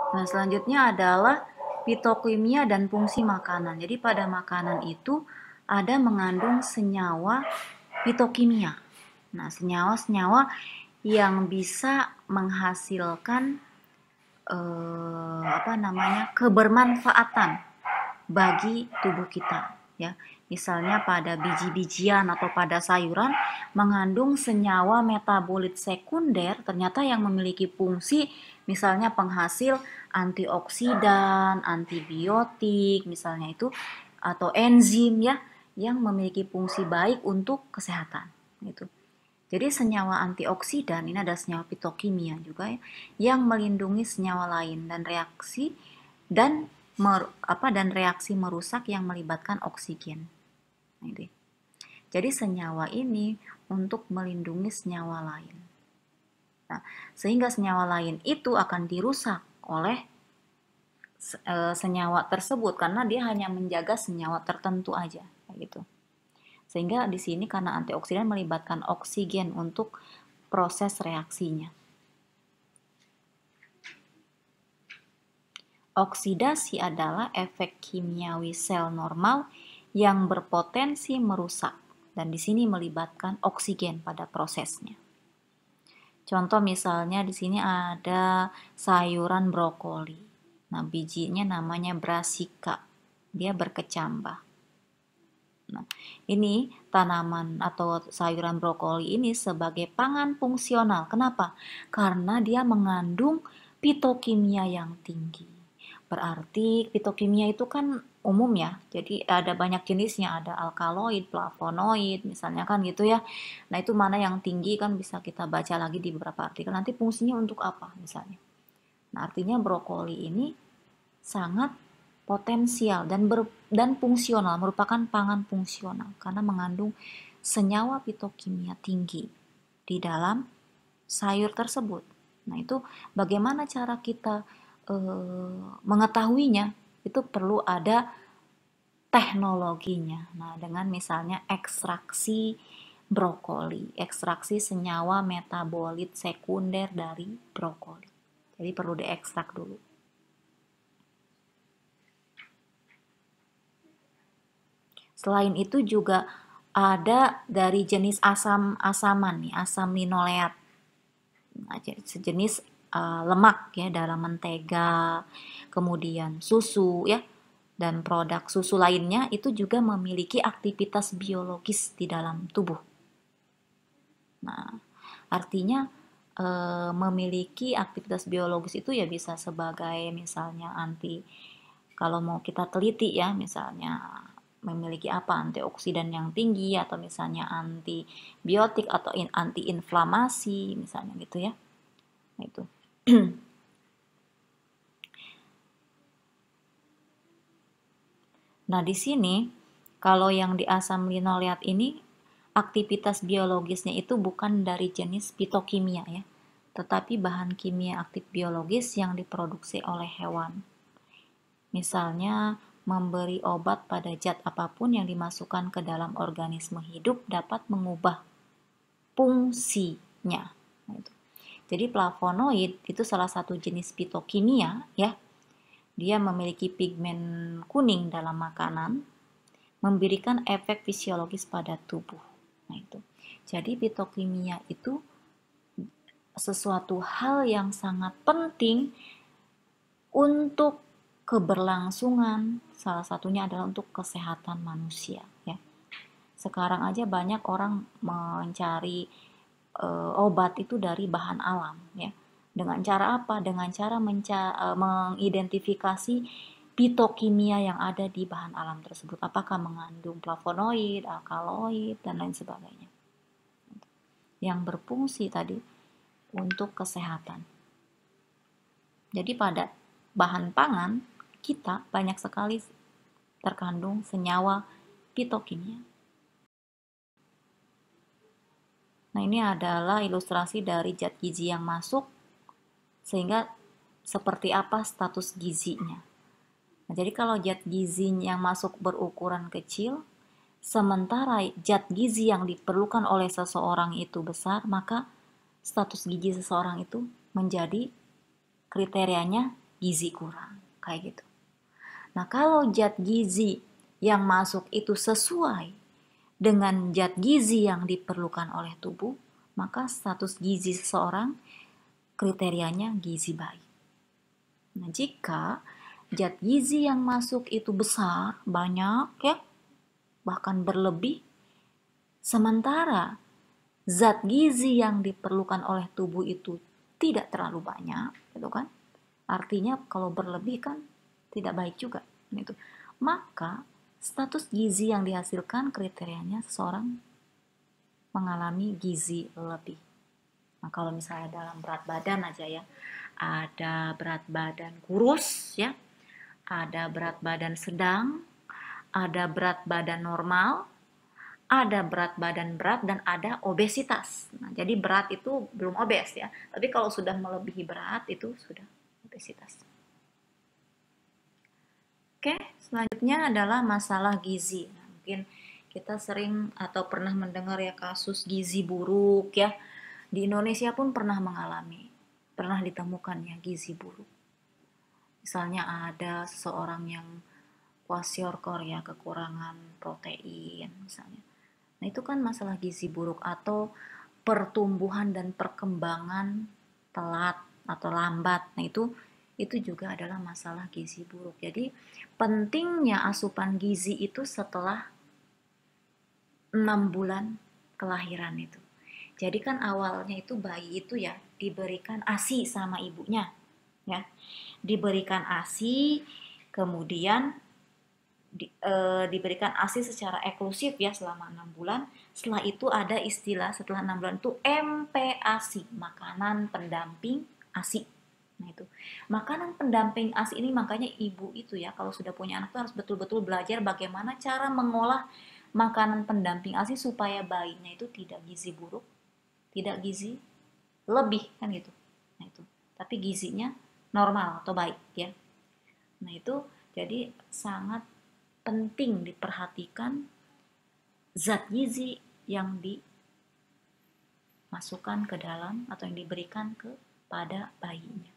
Nah, selanjutnya adalah fitokimia dan fungsi makanan. Jadi pada makanan itu ada mengandung senyawa fitokimia. Nah, senyawa-senyawa yang bisa menghasilkan kebermanfaatan bagi tubuh kita, ya. Misalnya pada biji-bijian atau pada sayuran mengandung senyawa metabolit sekunder ternyata yang memiliki fungsi misalnya penghasil antioksidan, antibiotik misalnya itu, atau enzim ya, yang memiliki fungsi baik untuk kesehatan gitu. Jadi senyawa antioksidan ini ada senyawa fitokimia juga ya, yang melindungi senyawa lain dan reaksi merusak yang melibatkan oksigen. Jadi senyawa ini untuk melindungi senyawa lain. Nah, sehingga senyawa lain itu akan dirusak oleh senyawa tersebut karena dia hanya menjaga senyawa tertentu aja, gitu. Sehingga di sini karena antioksidan melibatkan oksigen untuk proses reaksinya. Oksidasi adalah efek kimiawi sel normal yang berpotensi merusak dan di sini melibatkan oksigen pada prosesnya. Contoh misalnya di sini ada sayuran brokoli. Nah, bijinya namanya brassica. Dia berkecambah. Nah, ini tanaman atau sayuran brokoli ini sebagai pangan fungsional. Kenapa? Karena dia mengandung fitokimia yang tinggi. Berarti fitokimia itu kan umum ya. Jadi ada banyak jenisnya, ada alkaloid, flavonoid, misalnya kan gitu ya. Nah, itu mana yang tinggi kan bisa kita baca lagi di beberapa artikel. Nanti fungsinya untuk apa misalnya. Nah, artinya brokoli ini sangat potensial dan fungsional, merupakan pangan fungsional karena mengandung senyawa fitokimia tinggi di dalam sayur tersebut. Nah, itu bagaimana cara kita mengetahuinya? Itu perlu ada teknologinya. Nah, dengan misalnya ekstraksi brokoli, ekstraksi senyawa metabolit sekunder dari brokoli. Jadi perlu diekstrak dulu. Selain itu juga ada dari jenis asam-asaman nih, asam linoleat. Nah, sejenis lemak ya dalam mentega, kemudian susu ya, dan produk susu lainnya itu juga memiliki aktivitas biologis di dalam tubuh. Nah, artinya memiliki aktivitas biologis itu ya bisa sebagai misalnya kalau mau kita teliti ya, misalnya memiliki apa antioksidan yang tinggi atau misalnya antibiotik atau antiinflamasi misalnya gitu ya. Nah, itu. Nah, di sini kalau yang di asam linoleat ini aktivitas biologisnya itu bukan dari jenis fitokimia ya, tetapi bahan kimia aktif biologis yang diproduksi oleh hewan. Misalnya, memberi obat pada zat apapun yang dimasukkan ke dalam organisme hidup dapat mengubah fungsinya. Nah, jadi flavonoid itu salah satu jenis fitokimia ya. Dia memiliki pigmen kuning dalam makanan, memberikan efek fisiologis pada tubuh. Nah, itu. Jadi fitokimia itu sesuatu hal yang sangat penting untuk keberlangsungan, salah satunya adalah untuk kesehatan manusia ya. Sekarang aja banyak orang mencari obat itu dari bahan alam ya. Dengan cara apa? Dengan cara mengidentifikasi fitokimia yang ada di bahan alam tersebut. Apakah mengandung flavonoid, alkaloid, dan lain sebagainya. Yang berfungsi tadi untuk kesehatan. Jadi pada bahan pangan kita banyak sekali terkandung senyawa fitokimia. Nah, ini adalah ilustrasi dari zat gizi yang masuk sehingga seperti apa status gizinya. Nah, jadi kalau zat gizi yang masuk berukuran kecil, sementara zat gizi yang diperlukan oleh seseorang itu besar, maka status gizi seseorang itu menjadi kriterianya gizi kurang, kayak gitu. Nah, kalau zat gizi yang masuk itu sesuai dengan zat gizi yang diperlukan oleh tubuh, maka status gizi seseorang kriterianya gizi baik. Nah, jika zat gizi yang masuk itu besar, banyak ya, bahkan berlebih, sementara zat gizi yang diperlukan oleh tubuh itu tidak terlalu banyak, gitu kan? Artinya kalau berlebih kan tidak baik juga, gitu. Maka status gizi yang dihasilkan kriterianya seseorang mengalami gizi lebih. Nah, kalau misalnya dalam berat badan aja ya, ada berat badan kurus ya, ada berat badan sedang, ada berat badan normal, ada berat badan berat, dan ada obesitas. Nah, jadi berat itu belum obes ya, tapi kalau sudah melebihi berat itu sudah obesitas. Oke, selanjutnya adalah masalah gizi. Nah, mungkin kita sering atau pernah mendengar ya kasus gizi buruk ya. Di Indonesia pun pernah ditemukan ya gizi buruk. Misalnya ada seseorang yang kwashiorkor ya, kekurangan protein misalnya. Nah, itu kan masalah gizi buruk atau pertumbuhan dan perkembangan telat atau lambat. Nah, itu juga adalah masalah gizi buruk. Jadi, pentingnya asupan gizi itu setelah 6 bulan kelahiran itu. Jadi kan awalnya itu bayi itu ya diberikan ASI sama ibunya, ya. Diberikan ASI, kemudian diberikan ASI secara eksklusif ya selama 6 bulan. Setelah itu ada istilah setelah 6 bulan itu MPASI, makanan pendamping ASI. Nah, itu makanan pendamping ASI ini, makanya ibu itu ya kalau sudah punya anak tuh harus betul-betul belajar bagaimana cara mengolah makanan pendamping ASI supaya bayinya itu tidak gizi buruk, tidak gizi lebih kan gitu. Nah, itu. Tapi gizinya normal atau baik ya. Nah, itu jadi sangat penting diperhatikan zat gizi yang dimasukkan ke dalam atau yang diberikan kepada bayinya.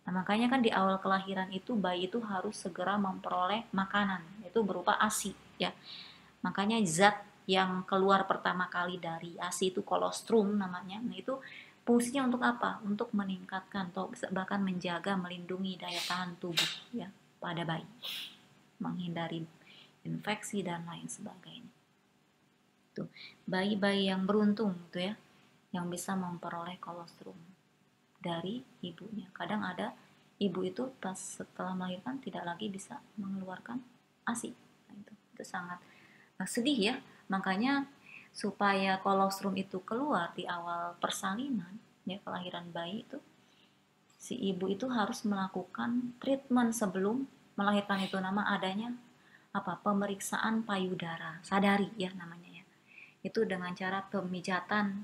Nah, makanya kan di awal kelahiran itu bayi itu harus segera memperoleh makanan, itu berupa ASI ya. Makanya zat yang keluar pertama kali dari ASI itu kolostrum namanya. Nah, itu fungsinya untuk apa? Untuk meningkatkan atau bahkan menjaga, melindungi daya tahan tubuh ya pada bayi, menghindari infeksi dan lain sebagainya. Tuh, bayi-bayi yang beruntung gitu ya, yang bisa memperoleh kolostrum dari ibunya. Kadang ada ibu itu pas setelah melahirkan tidak lagi bisa mengeluarkan ASI. Nah, itu sangat sedih ya. Makanya supaya kolostrum itu keluar di awal persalinan ya kelahiran bayi itu, si ibu itu harus melakukan treatment sebelum melahirkan, itu nama adanya apa, pemeriksaan payudara sadari ya namanya ya. Itu dengan cara pemijatan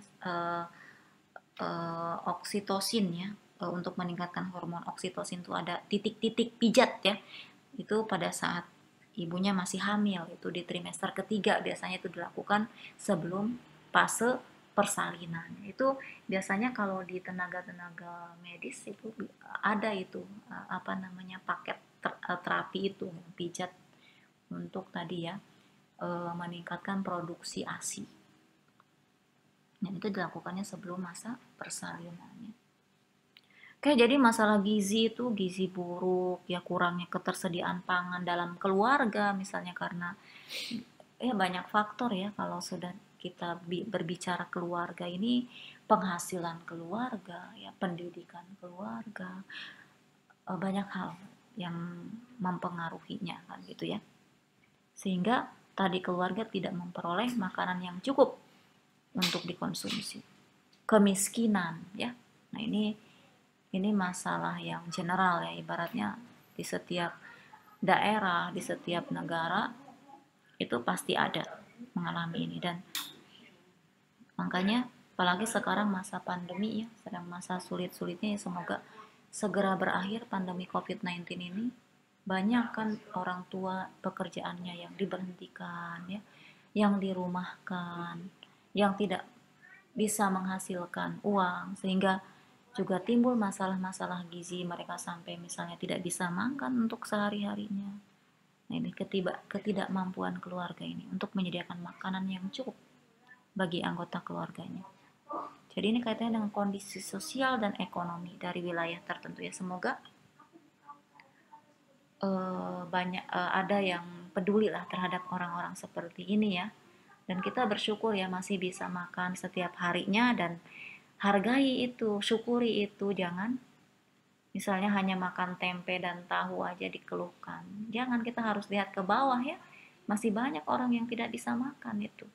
oksitosin ya, untuk meningkatkan hormon oksitosin itu ada titik-titik pijat ya. Itu pada saat ibunya masih hamil, itu di trimester ketiga biasanya itu dilakukan sebelum fase persalinan. Itu biasanya kalau di tenaga-tenaga medis itu ada itu apa namanya paket terapi itu pijat untuk tadi ya meningkatkan produksi ASI. Dan itu dilakukannya sebelum masa persalinannya. Oke, jadi masalah gizi itu gizi buruk, ya kurangnya ketersediaan pangan dalam keluarga misalnya karena ya banyak faktor ya kalau sudah kita berbicara keluarga ini, penghasilan keluarga, ya pendidikan keluarga, banyak hal yang mempengaruhinya kan gitu ya. Sehingga tadi keluarga tidak memperoleh makanan yang cukup untuk dikonsumsi. Kemiskinan ya. Nah, ini masalah yang general ya, ibaratnya di setiap daerah, di setiap negara itu pasti ada mengalami ini. Dan makanya apalagi sekarang masa pandemi ya, sedang masa sulit-sulitnya ya, semoga segera berakhir pandemi COVID-19 ini. Banyak kan orang tua pekerjaannya yang diberhentikan ya, yang dirumahkan, yang tidak bisa menghasilkan uang, sehingga juga timbul masalah-masalah gizi, mereka sampai misalnya tidak bisa makan untuk sehari-harinya. Nah, ini ketidakmampuan keluarga ini untuk menyediakan makanan yang cukup bagi anggota keluarganya. Jadi ini kaitannya dengan kondisi sosial dan ekonomi dari wilayah tertentu ya. Semoga ada yang peduli lah terhadap orang-orang seperti ini ya. Dan kita bersyukur ya masih bisa makan setiap harinya, dan hargai itu, syukuri itu. Jangan misalnya hanya makan tempe dan tahu aja dikeluhkan. Jangan, kita harus lihat ke bawah ya. Masih banyak orang yang tidak bisa makan itu.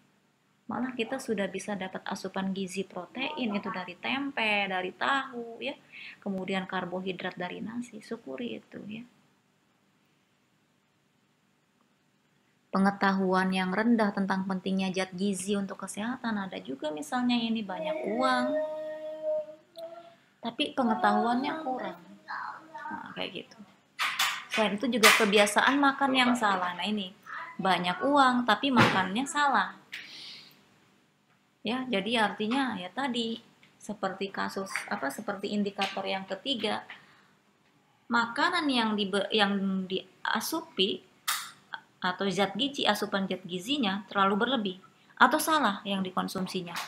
Malah kita sudah bisa dapat asupan gizi protein itu dari tempe, dari tahu ya. Kemudian karbohidrat dari nasi. Syukuri itu ya. Pengetahuan yang rendah tentang pentingnya zat gizi untuk kesehatan. Ada juga misalnya ini banyak uang, tapi pengetahuannya kurang. Nah, kayak gitu. Selain itu juga kebiasaan makan yang salah. Nah ini, banyak uang tapi makannya salah. Ya, jadi artinya ya tadi seperti seperti indikator yang ketiga, makanan yang diasupi atau asupan zat gizinya terlalu berlebih atau salah yang dikonsumsinya.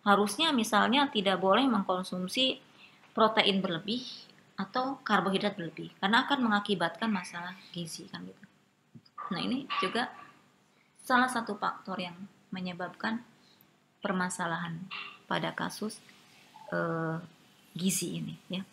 Harusnya misalnya tidak boleh mengkonsumsi protein berlebih atau karbohidrat berlebih karena akan mengakibatkan masalah gizi kan gitu. Nah, ini juga salah satu faktor yang menyebabkan permasalahan pada kasus gizi ini ya.